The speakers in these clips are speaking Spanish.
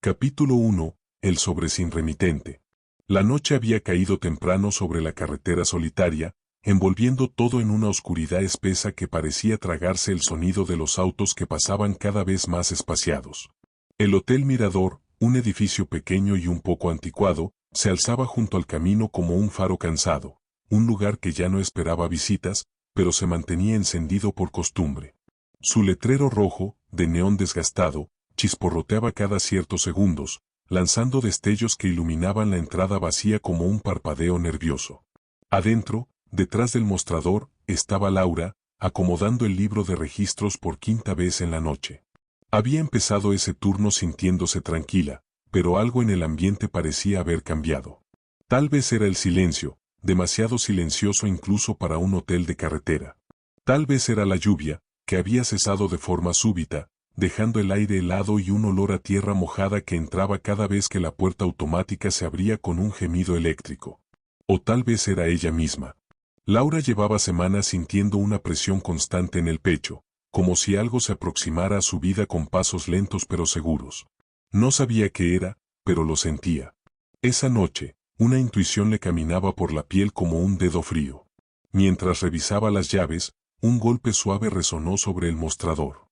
Capítulo 1. El sobre sin remitente. La noche había caído temprano sobre la carretera solitaria, envolviendo todo en una oscuridad espesa que parecía tragarse el sonido de los autos que pasaban cada vez más espaciados. El Hotel Mirador, un edificio pequeño y un poco anticuado, se alzaba junto al camino como un faro cansado, un lugar que ya no esperaba visitas, pero se mantenía encendido por costumbre. Su letrero rojo, de neón desgastado, chisporroteaba cada ciertos segundos, lanzando destellos que iluminaban la entrada vacía como un parpadeo nervioso. Adentro, detrás del mostrador, estaba Laura, acomodando el libro de registros por quinta vez en la noche. Había empezado ese turno sintiéndose tranquila, pero algo en el ambiente parecía haber cambiado. Tal vez era el silencio, demasiado silencioso incluso para un hotel de carretera. Tal vez era la lluvia, que había cesado de forma súbita, dejando el aire helado y un olor a tierra mojada que entraba cada vez que la puerta automática se abría con un gemido eléctrico. O tal vez era ella misma. Laura llevaba semanas sintiendo una presión constante en el pecho, como si algo se aproximara a su vida con pasos lentos pero seguros. No sabía qué era, pero lo sentía. Esa noche, una intuición le caminaba por la piel como un dedo frío. Mientras revisaba las llaves, un golpe suave resonó sobre el mostrador.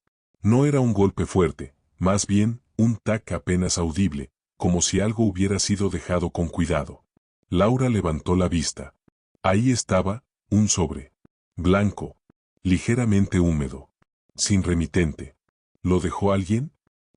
No era un golpe fuerte, más bien, un tac apenas audible, como si algo hubiera sido dejado con cuidado. Laura levantó la vista. Ahí estaba, un sobre. Blanco. Ligeramente húmedo. Sin remitente. ¿Lo dejó alguien?,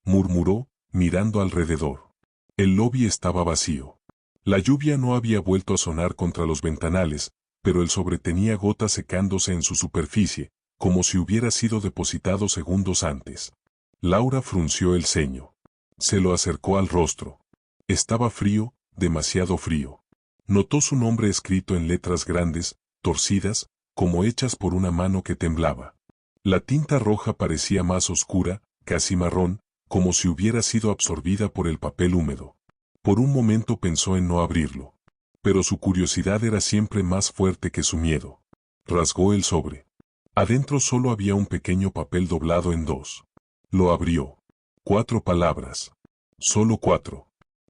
murmuró, mirando alrededor. El lobby estaba vacío. La lluvia no había vuelto a sonar contra los ventanales, pero el sobre tenía gotas secándose en su superficie, como si hubiera sido depositado segundos antes. Laura frunció el ceño. Se lo acercó al rostro. Estaba frío, demasiado frío. Notó su nombre escrito en letras grandes, torcidas, como hechas por una mano que temblaba. La tinta roja parecía más oscura, casi marrón, como si hubiera sido absorbida por el papel húmedo. Por un momento pensó en no abrirlo. Pero su curiosidad era siempre más fuerte que su miedo. Rasgó el sobre. Adentro solo había un pequeño papel doblado en dos. Lo abrió. 4 palabras. Solo 4.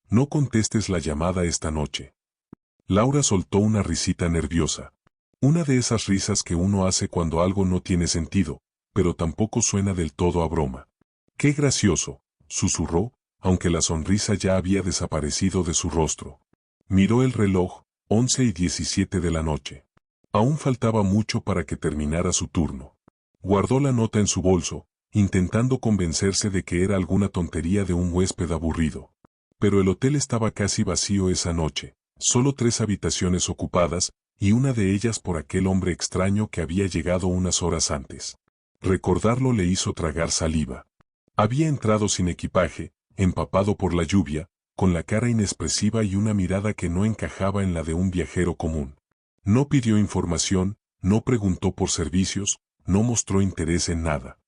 No contestes la llamada esta noche. Laura soltó una risita nerviosa. Una de esas risas que uno hace cuando algo no tiene sentido, pero tampoco suena del todo a broma. ¡Qué gracioso!, susurró, aunque la sonrisa ya había desaparecido de su rostro. Miró el reloj, 11:17 de la noche. Aún faltaba mucho para que terminara su turno. Guardó la nota en su bolso, intentando convencerse de que era alguna tontería de un huésped aburrido. Pero el hotel estaba casi vacío esa noche, solo 3 habitaciones ocupadas, y una de ellas por aquel hombre extraño que había llegado unas horas antes. Recordarlo le hizo tragar saliva. Había entrado sin equipaje, empapado por la lluvia, con la cara inexpresiva y una mirada que no encajaba en la de un viajero común. No pidió información, no preguntó por servicios, no mostró interés en nada.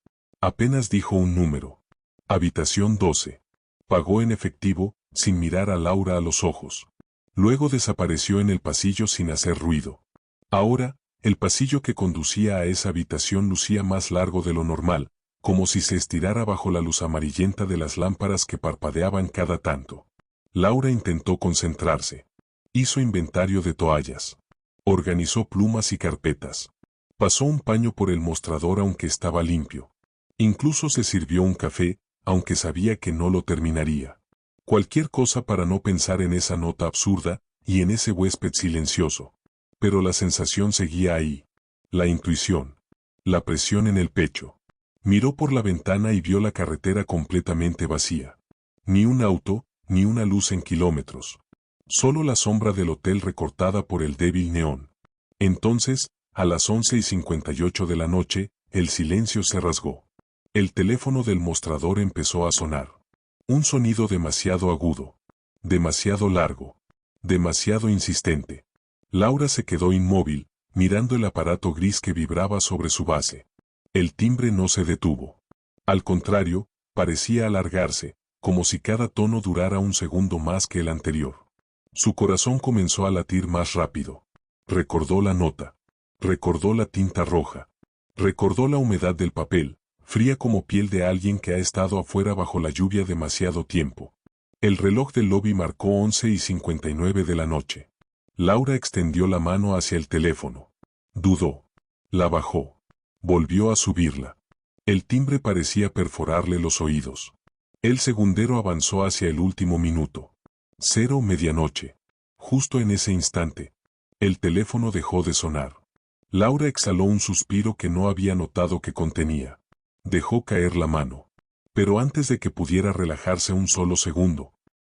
Apenas dijo un número. Habitación 12. Pagó en efectivo, sin mirar a Laura a los ojos. Luego desapareció en el pasillo sin hacer ruido. Ahora, el pasillo que conducía a esa habitación lucía más largo de lo normal, como si se estirara bajo la luz amarillenta de las lámparas que parpadeaban cada tanto. Laura intentó concentrarse. Hizo inventario de toallas. Organizó plumas y carpetas. Pasó un paño por el mostrador aunque estaba limpio. Incluso se sirvió un café, aunque sabía que no lo terminaría. Cualquier cosa para no pensar en esa nota absurda, y en ese huésped silencioso. Pero la sensación seguía ahí. La intuición. La presión en el pecho. Miró por la ventana y vio la carretera completamente vacía. Ni un auto, ni una luz en kilómetros. Solo la sombra del hotel recortada por el débil neón. Entonces, a las 11:58 de la noche, el silencio se rasgó. El teléfono del mostrador empezó a sonar. Un sonido demasiado agudo. Demasiado largo. Demasiado insistente. Laura se quedó inmóvil, mirando el aparato gris que vibraba sobre su base. El timbre no se detuvo. Al contrario, parecía alargarse, como si cada tono durara un segundo más que el anterior. Su corazón comenzó a latir más rápido. Recordó la nota. Recordó la tinta roja. Recordó la humedad del papel, fría como piel de alguien que ha estado afuera bajo la lluvia demasiado tiempo. El reloj del lobby marcó 11:59 de la noche. Laura extendió la mano hacia el teléfono. Dudó. La bajó. Volvió a subirla. El timbre parecía perforarle los oídos. El segundero avanzó hacia el último minuto. 0 medianoche. Justo en ese instante, el teléfono dejó de sonar. Laura exhaló un suspiro que no había notado que contenía. Dejó caer la mano. Pero antes de que pudiera relajarse un solo segundo,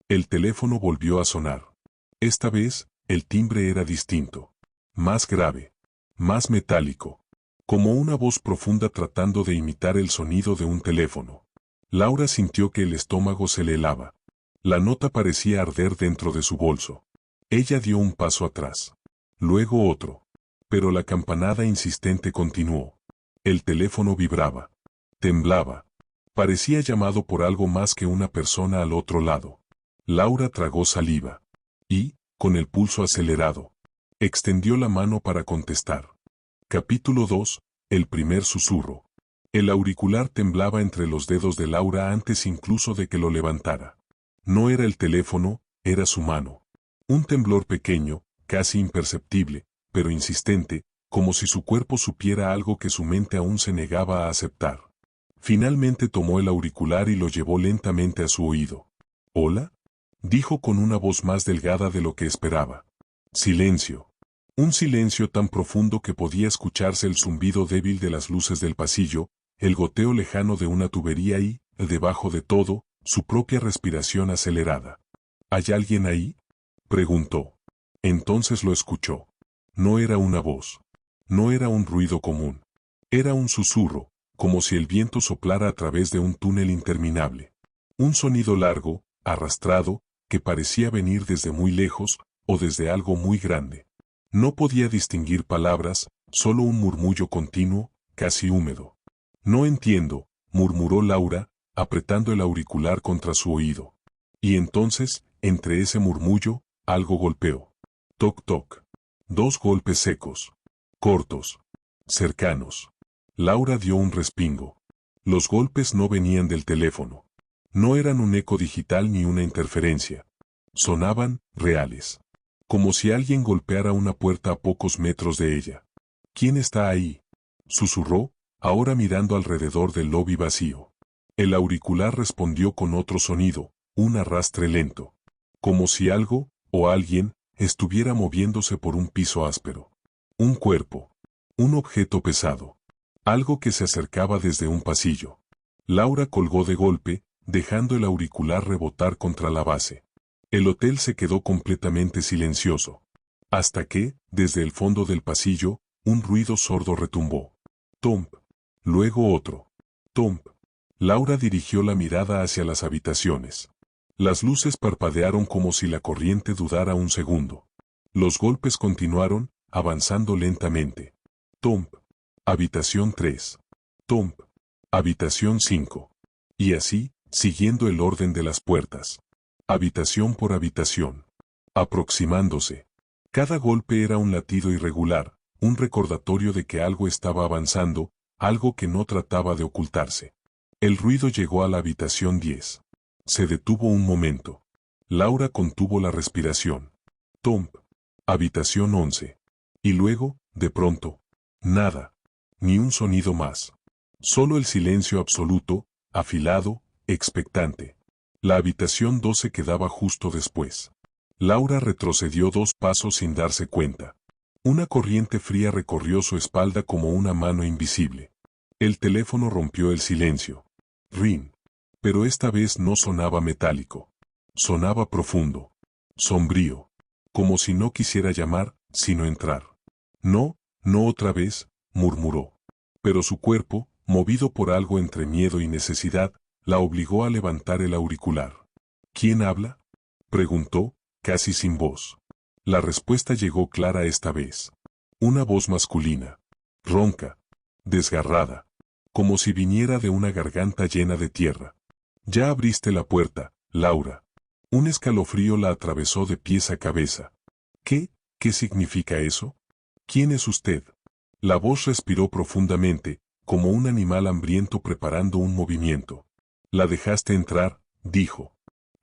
el teléfono volvió a sonar. Esta vez, el timbre era distinto. Más grave. Más metálico. Como una voz profunda tratando de imitar el sonido de un teléfono. Laura sintió que el estómago se le helaba. La nota parecía arder dentro de su bolso. Ella dio un paso atrás. Luego otro. Pero la campanada insistente continuó. El teléfono vibraba. Temblaba. Parecía llamado por algo más que una persona al otro lado. Laura tragó saliva. Y, con el pulso acelerado, extendió la mano para contestar. Capítulo 2. El primer susurro. El auricular temblaba entre los dedos de Laura antes incluso de que lo levantara. No era el teléfono, era su mano. Un temblor pequeño, casi imperceptible, pero insistente, como si su cuerpo supiera algo que su mente aún se negaba a aceptar. Finalmente tomó el auricular y lo llevó lentamente a su oído. ¿Hola? Dijo con una voz más delgada de lo que esperaba. Silencio. Un silencio tan profundo que podía escucharse el zumbido débil de las luces del pasillo, el goteo lejano de una tubería y, debajo de todo, su propia respiración acelerada. ¿Hay alguien ahí?, preguntó. Entonces lo escuchó. No era una voz. No era un ruido común. Era un susurro, como si el viento soplara a través de un túnel interminable. Un sonido largo, arrastrado, que parecía venir desde muy lejos, o desde algo muy grande. No podía distinguir palabras, solo un murmullo continuo, casi húmedo. No entiendo, murmuró Laura, apretando el auricular contra su oído. Y entonces, entre ese murmullo, algo golpeó. Toc toc. 2 golpes secos. Cortos. Cercanos. Laura dio un respingo. Los golpes no venían del teléfono. No eran un eco digital ni una interferencia. Sonaban, reales. Como si alguien golpeara una puerta a pocos metros de ella. ¿Quién está ahí?, susurró, ahora mirando alrededor del lobby vacío. El auricular respondió con otro sonido, un arrastre lento. Como si algo, o alguien, estuviera moviéndose por un piso áspero. Un cuerpo. Un objeto pesado. Algo que se acercaba desde un pasillo. Laura colgó de golpe, dejando el auricular rebotar contra la base. El hotel se quedó completamente silencioso. Hasta que, desde el fondo del pasillo, un ruido sordo retumbó. Tomp. Luego otro. Tomp. Laura dirigió la mirada hacia las habitaciones. Las luces parpadearon como si la corriente dudara un segundo. Los golpes continuaron, avanzando lentamente. Tomp. Habitación 3. Tomp. Habitación 5. Y así, siguiendo el orden de las puertas. Habitación por habitación. Aproximándose. Cada golpe era un latido irregular, un recordatorio de que algo estaba avanzando, algo que no trataba de ocultarse. El ruido llegó a la habitación 10. Se detuvo un momento. Laura contuvo la respiración. Tomp. Habitación 11. Y luego, de pronto, nada. Ni un sonido más. Solo el silencio absoluto, afilado, expectante. La habitación 12 quedaba justo después. Laura retrocedió 2 pasos sin darse cuenta. Una corriente fría recorrió su espalda como una mano invisible. El teléfono rompió el silencio. Ring. Pero esta vez no sonaba metálico. Sonaba profundo. Sombrío. Como si no quisiera llamar, sino entrar. No, no otra vez, murmuró. Pero su cuerpo, movido por algo entre miedo y necesidad, la obligó a levantar el auricular. ¿Quién habla?, preguntó, casi sin voz. La respuesta llegó clara esta vez. Una voz masculina. Ronca. Desgarrada. Como si viniera de una garganta llena de tierra. Ya abriste la puerta, Laura. Un escalofrío la atravesó de pies a cabeza. ¿Qué significa eso? ¿Quién es usted? La voz respiró profundamente, como un animal hambriento preparando un movimiento. La dejaste entrar, dijo.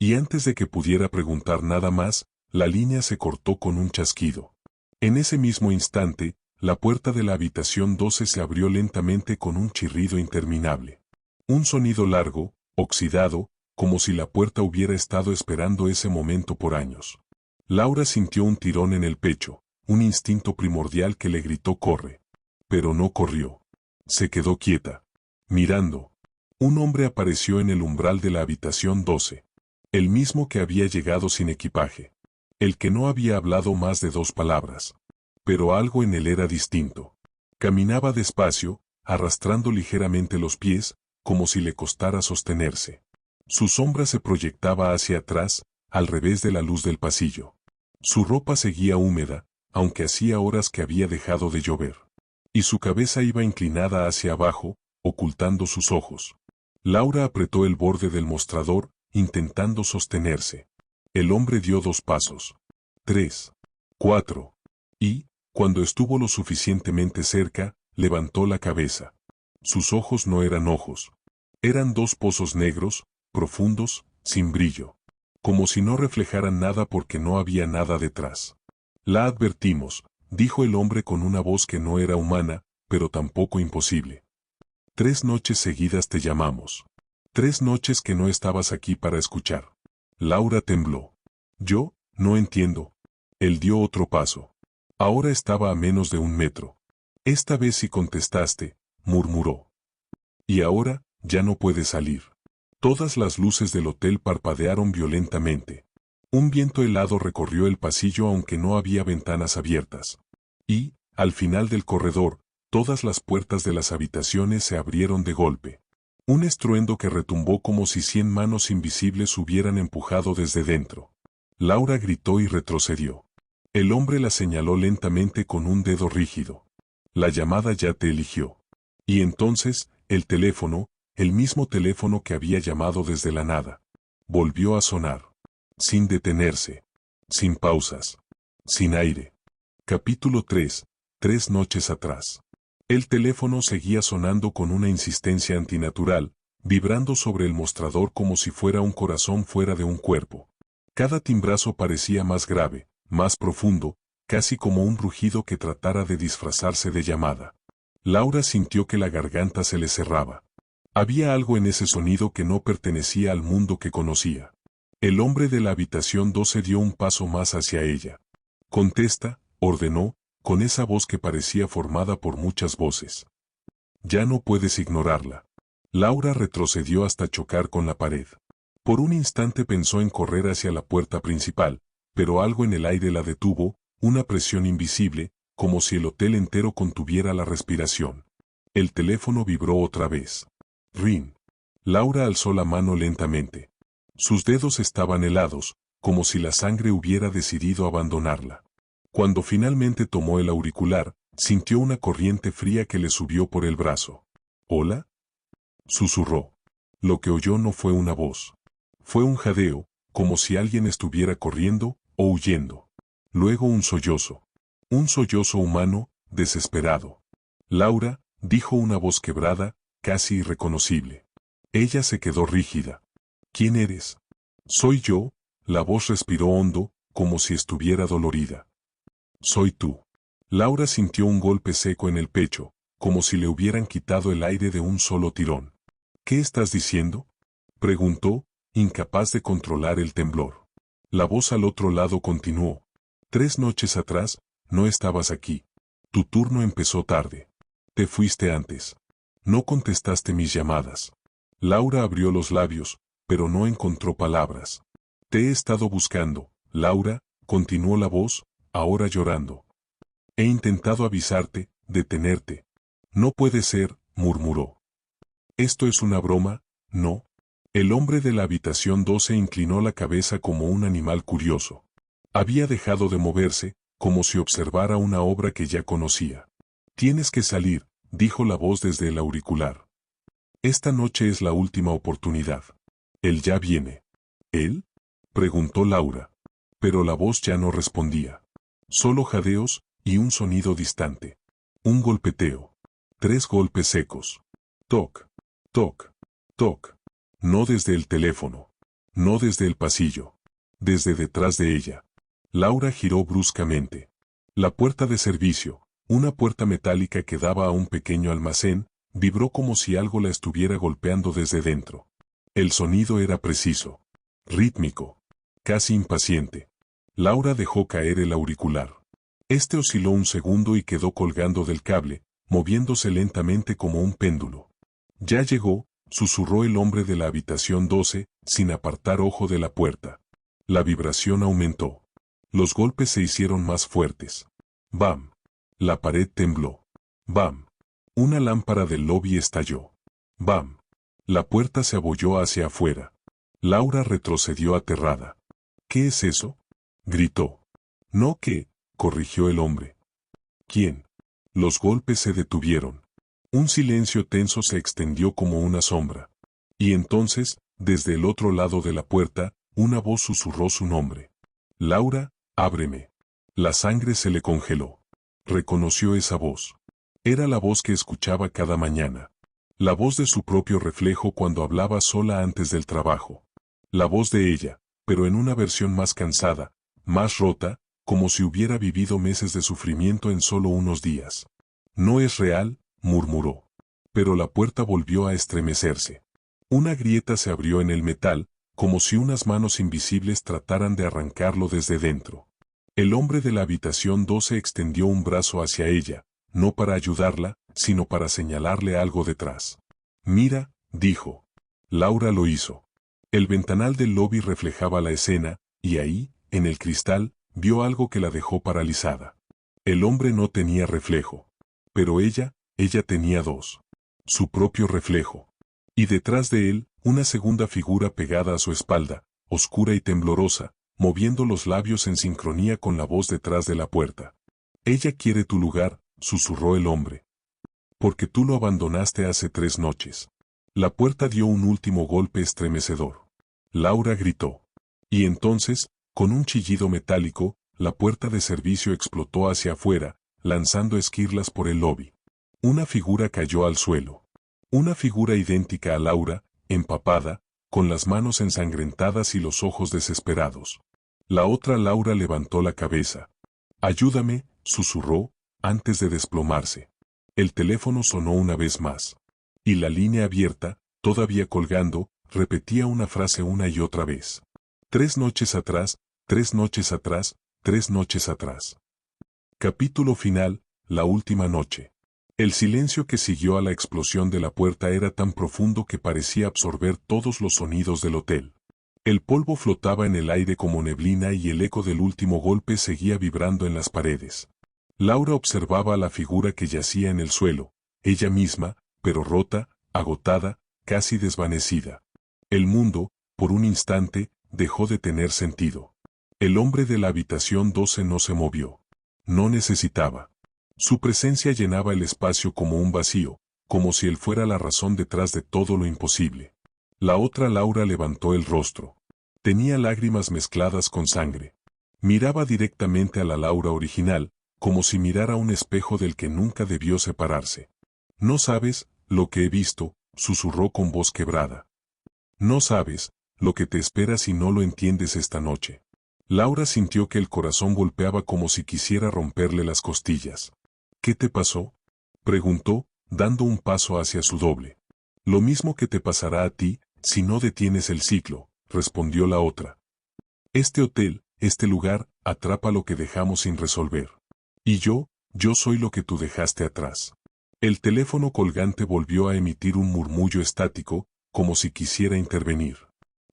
Y antes de que pudiera preguntar nada más, la línea se cortó con un chasquido. En ese mismo instante, la puerta de la habitación 12 se abrió lentamente con un chirrido interminable. Un sonido largo, oxidado, como si la puerta hubiera estado esperando ese momento por años. Laura sintió un tirón en el pecho, un instinto primordial que le gritó corre. Pero no corrió. Se quedó quieta. Mirando. Un hombre apareció en el umbral de la habitación 12. El mismo que había llegado sin equipaje. El que no había hablado más de 2 palabras. Pero algo en él era distinto. Caminaba despacio, arrastrando ligeramente los pies, como si le costara sostenerse. Su sombra se proyectaba hacia atrás, al revés de la luz del pasillo. Su ropa seguía húmeda, aunque hacía horas que había dejado de llover. Y su cabeza iba inclinada hacia abajo, ocultando sus ojos. Laura apretó el borde del mostrador, intentando sostenerse. El hombre dio 2 pasos. 3. 4. Y, cuando estuvo lo suficientemente cerca, levantó la cabeza. Sus ojos no eran ojos. Eran 2 pozos negros, profundos, sin brillo. Como si no reflejaran nada porque no había nada detrás. La advertimos, dijo el hombre con una voz que no era humana, pero tampoco imposible. 3 noches seguidas te llamamos. 3 noches que no estabas aquí para escuchar. Laura tembló. Yo, no entiendo. Él dio otro paso. Ahora estaba a menos de 1 metro. Esta vez sí contestaste, murmuró. Y ahora, ya no puedes salir. Todas las luces del hotel parpadearon violentamente. Un viento helado recorrió el pasillo aunque no había ventanas abiertas. Y, al final del corredor, todas las puertas de las habitaciones se abrieron de golpe. Un estruendo que retumbó como si 100 manos invisibles hubieran empujado desde dentro. Laura gritó y retrocedió. El hombre la señaló lentamente con un dedo rígido. La llamada ya te eligió. Y entonces, el teléfono, el mismo teléfono que había llamado desde la nada, volvió a sonar. Sin detenerse. Sin pausas. Sin aire. Capítulo 3. 3 noches atrás. El teléfono seguía sonando con una insistencia antinatural, vibrando sobre el mostrador como si fuera un corazón fuera de un cuerpo. Cada timbrazo parecía más grave, más profundo, casi como un rugido que tratara de disfrazarse de llamada. Laura sintió que la garganta se le cerraba. Había algo en ese sonido que no pertenecía al mundo que conocía. El hombre de la habitación 12 dio un paso más hacia ella. Contesta, ordenó, con esa voz que parecía formada por muchas voces. Ya no puedes ignorarla. Laura retrocedió hasta chocar con la pared. Por un instante pensó en correr hacia la puerta principal, pero algo en el aire la detuvo, una presión invisible, como si el hotel entero contuviera la respiración. El teléfono vibró otra vez. Ring. Laura alzó la mano lentamente. Sus dedos estaban helados, como si la sangre hubiera decidido abandonarla. Cuando finalmente tomó el auricular, sintió una corriente fría que le subió por el brazo. ¿Hola? Susurró. Lo que oyó no fue una voz. Fue un jadeo, como si alguien estuviera corriendo o huyendo. Luego un sollozo. Un sollozo humano, desesperado. Laura, dijo una voz quebrada, casi irreconocible. Ella se quedó rígida. ¿Quién eres? Soy yo, la voz respiró hondo, como si estuviera dolorida. Soy tú. Laura sintió un golpe seco en el pecho, como si le hubieran quitado el aire de un solo tirón. ¿Qué estás diciendo? Preguntó, incapaz de controlar el temblor. La voz al otro lado continuó. 3 noches atrás, no estabas aquí. Tu turno empezó tarde. Te fuiste antes. No contestaste mis llamadas. Laura abrió los labios, pero no encontró palabras. Te he estado buscando, Laura, continuó la voz, ahora llorando. He intentado avisarte, detenerte. No puede ser, murmuró. ¿Esto es una broma? No. El hombre de la habitación 12 inclinó la cabeza como un animal curioso. Había dejado de moverse, como si observara una obra que ya conocía. Tienes que salir, dijo la voz desde el auricular. Esta noche es la última oportunidad. Él ya viene. ¿Él? Preguntó Laura. Pero la voz ya no respondía. Solo jadeos, y un sonido distante. Un golpeteo. 3 golpes secos. Toc, toc, toc. No desde el teléfono. No desde el pasillo. Desde detrás de ella. Laura giró bruscamente. La puerta de servicio, una puerta metálica que daba a un pequeño almacén, vibró como si algo la estuviera golpeando desde dentro. El sonido era preciso, rítmico, casi impaciente. Laura dejó caer el auricular. Este osciló un segundo y quedó colgando del cable, moviéndose lentamente como un péndulo. Ya llegó, susurró el hombre de la habitación 12, sin apartar ojo de la puerta. La vibración aumentó. Los golpes se hicieron más fuertes. ¡Bam! La pared tembló. ¡Bam! Una lámpara del lobby estalló. ¡Bam! La puerta se abolló hacia afuera. Laura retrocedió aterrada. ¿Qué es eso?, gritó. No, ¿qué?, corrigió el hombre. ¿Quién? Los golpes se detuvieron. Un silencio tenso se extendió como una sombra. Y entonces, desde el otro lado de la puerta, una voz susurró su nombre. Laura, ábreme. La sangre se le congeló. Reconoció esa voz. Era la voz que escuchaba cada mañana. La voz de su propio reflejo cuando hablaba sola antes del trabajo. La voz de ella, pero en una versión más cansada, más rota, como si hubiera vivido meses de sufrimiento en solo unos días. No es real, murmuró. Pero la puerta volvió a estremecerse. Una grieta se abrió en el metal, como si unas manos invisibles trataran de arrancarlo desde dentro. El hombre de la habitación 12 extendió un brazo hacia ella, no para ayudarla, sino para señalarle algo detrás. Mira, dijo. Laura lo hizo. El ventanal del lobby reflejaba la escena, y ahí, en el cristal, vio algo que la dejó paralizada. El hombre no tenía reflejo. Pero ella tenía dos. Su propio reflejo. Y detrás de él, una segunda figura pegada a su espalda, oscura y temblorosa, moviendo los labios en sincronía con la voz detrás de la puerta. Ella quiere tu lugar, susurró el hombre. Porque tú lo abandonaste hace 3 noches. La puerta dio un último golpe estremecedor. Laura gritó. Y entonces, con un chillido metálico, la puerta de servicio explotó hacia afuera, lanzando esquirlas por el lobby. Una figura cayó al suelo. Una figura idéntica a Laura, empapada, con las manos ensangrentadas y los ojos desesperados. La otra Laura levantó la cabeza. Ayúdame, susurró, antes de desplomarse. El teléfono sonó una vez más. Y la línea abierta, todavía colgando, repetía una frase una y otra vez. 3 noches atrás, 3 noches atrás, 3 noches atrás. Capítulo final, la última noche. El silencio que siguió a la explosión de la puerta era tan profundo que parecía absorber todos los sonidos del hotel. El polvo flotaba en el aire como neblina y el eco del último golpe seguía vibrando en las paredes. Laura observaba a la figura que yacía en el suelo, ella misma, pero rota, agotada, casi desvanecida. El mundo, por un instante, dejó de tener sentido. El hombre de la habitación 12 no se movió. No necesitaba. Su presencia llenaba el espacio como un vacío, como si él fuera la razón detrás de todo lo imposible. La otra Laura levantó el rostro. Tenía lágrimas mezcladas con sangre. Miraba directamente a la Laura original, como si mirara un espejo del que nunca debió separarse. No sabes lo que he visto, susurró con voz quebrada. No sabes lo que te espera si no lo entiendes esta noche. Laura sintió que el corazón golpeaba como si quisiera romperle las costillas. ¿Qué te pasó?, preguntó, dando un paso hacia su doble. Lo mismo que te pasará a ti, si no detienes el ciclo, respondió la otra. Este hotel, este lugar, atrapa lo que dejamos sin resolver. Y yo soy lo que tú dejaste atrás. El teléfono colgante volvió a emitir un murmullo estático, como si quisiera intervenir.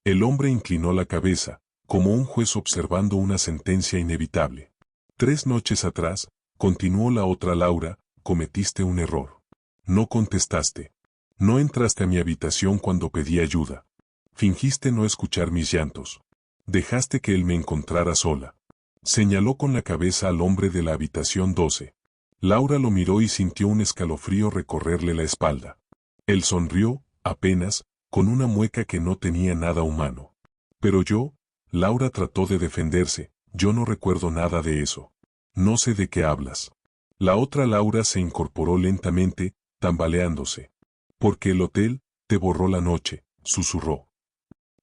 El hombre inclinó la cabeza, como un juez observando una sentencia inevitable. 3 noches atrás, continuó la otra Laura, cometiste un error. No contestaste. No entraste a mi habitación cuando pedí ayuda. Fingiste no escuchar mis llantos. Dejaste que él me encontrara sola. Señaló con la cabeza al hombre de la habitación 12. Laura lo miró y sintió un escalofrío recorrerle la espalda. Él sonrió, apenas, con una mueca que no tenía nada humano. Pero yo, Laura trató de defenderse, yo no recuerdo nada de eso. No sé de qué hablas. La otra Laura se incorporó lentamente, tambaleándose. Porque el hotel te borró la noche, susurró.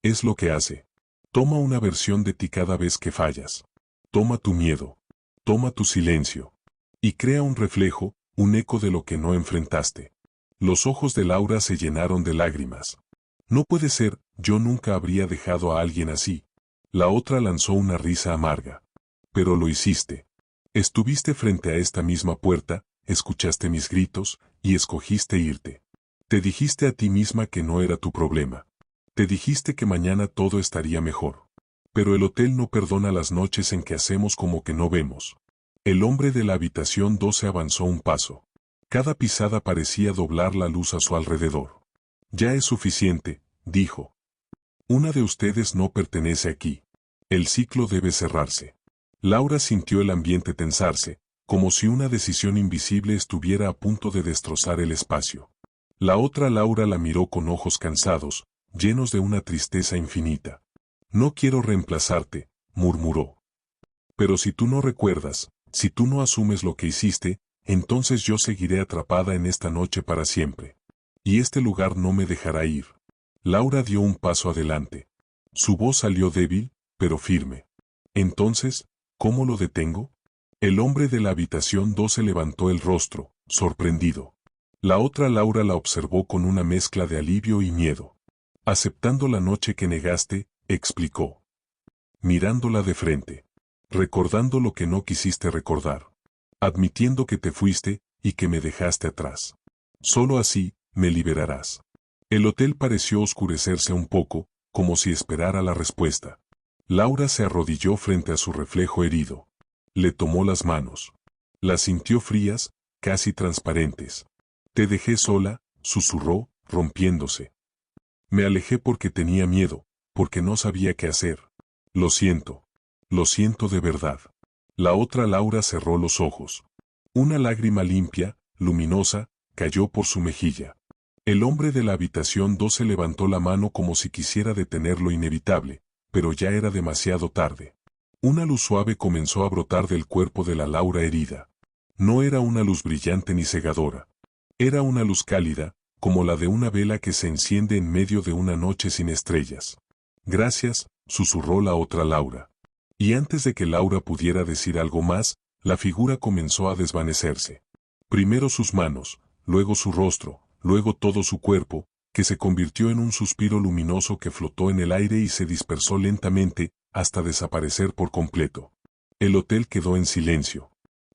Es lo que hace. Toma una versión de ti cada vez que fallas. Toma tu miedo. Toma tu silencio. Y crea un reflejo, un eco de lo que no enfrentaste. Los ojos de Laura se llenaron de lágrimas. No puede ser, yo nunca habría dejado a alguien así. La otra lanzó una risa amarga. Pero lo hiciste. Estuviste frente a esta misma puerta, escuchaste mis gritos, y escogiste irte. Te dijiste a ti misma que no era tu problema. Te dijiste que mañana todo estaría mejor. Pero el hotel no perdona las noches en que hacemos como que no vemos. El hombre de la habitación 12 avanzó un paso. Cada pisada parecía doblar la luz a su alrededor. Ya es suficiente, dijo. Una de ustedes no pertenece aquí. El ciclo debe cerrarse. Laura sintió el ambiente tensarse, como si una decisión invisible estuviera a punto de destrozar el espacio. La otra Laura la miró con ojos cansados, llenos de una tristeza infinita. No quiero reemplazarte, murmuró. Pero si tú no recuerdas, si tú no asumes lo que hiciste, entonces yo seguiré atrapada en esta noche para siempre. Y este lugar no me dejará ir. Laura dio un paso adelante. Su voz salió débil, pero firme. Entonces, ¿cómo lo detengo? El hombre de la habitación 12 levantó el rostro, sorprendido. La otra Laura la observó con una mezcla de alivio y miedo. Aceptando la noche que negaste, explicó. Mirándola de frente. Recordando lo que no quisiste recordar. Admitiendo que te fuiste y que me dejaste atrás. Solo así, me liberarás. El hotel pareció oscurecerse un poco, como si esperara la respuesta. Laura se arrodilló frente a su reflejo herido. Le tomó las manos. Las sintió frías, casi transparentes. Te dejé sola, susurró, rompiéndose. Me alejé porque tenía miedo, porque no sabía qué hacer. Lo siento de verdad. La otra Laura cerró los ojos. Una lágrima limpia, luminosa, cayó por su mejilla. El hombre de la habitación 12 levantó la mano como si quisiera detener lo inevitable, pero ya era demasiado tarde. Una luz suave comenzó a brotar del cuerpo de la Laura herida. No era una luz brillante ni cegadora. Era una luz cálida, como la de una vela que se enciende en medio de una noche sin estrellas. Gracias, susurró la otra Laura. Y antes de que Laura pudiera decir algo más, la figura comenzó a desvanecerse. Primero sus manos, luego su rostro, luego todo su cuerpo, que se convirtió en un suspiro luminoso que flotó en el aire y se dispersó lentamente, hasta desaparecer por completo. El hotel quedó en silencio.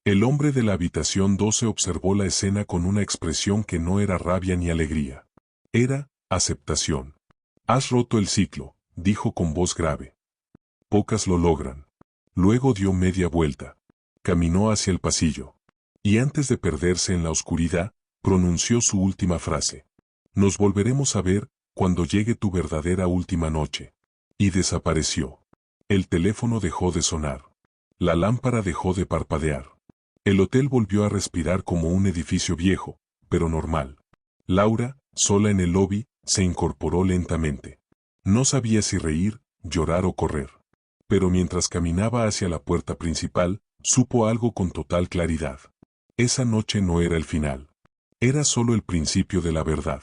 El hombre de la habitación 12 observó la escena con una expresión que no era rabia ni alegría. Era aceptación. Has roto el ciclo, dijo con voz grave. Pocas lo logran. Luego dio media vuelta. Caminó hacia el pasillo. Y antes de perderse en la oscuridad, pronunció su última frase. Nos volveremos a ver, cuando llegue tu verdadera última noche. Y desapareció. El teléfono dejó de sonar. La lámpara dejó de parpadear. El hotel volvió a respirar como un edificio viejo, pero normal. Laura, sola en el lobby, se incorporó lentamente. No sabía si reír, llorar o correr. Pero mientras caminaba hacia la puerta principal, supo algo con total claridad. Esa noche no era el final. Era solo el principio de la verdad.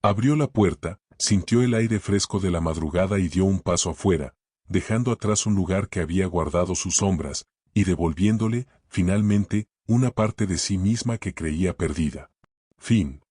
Abrió la puerta, sintió el aire fresco de la madrugada y dio un paso afuera, dejando atrás un lugar que había guardado sus sombras, y devolviéndole, finalmente, una parte de sí misma que creía perdida. Fin.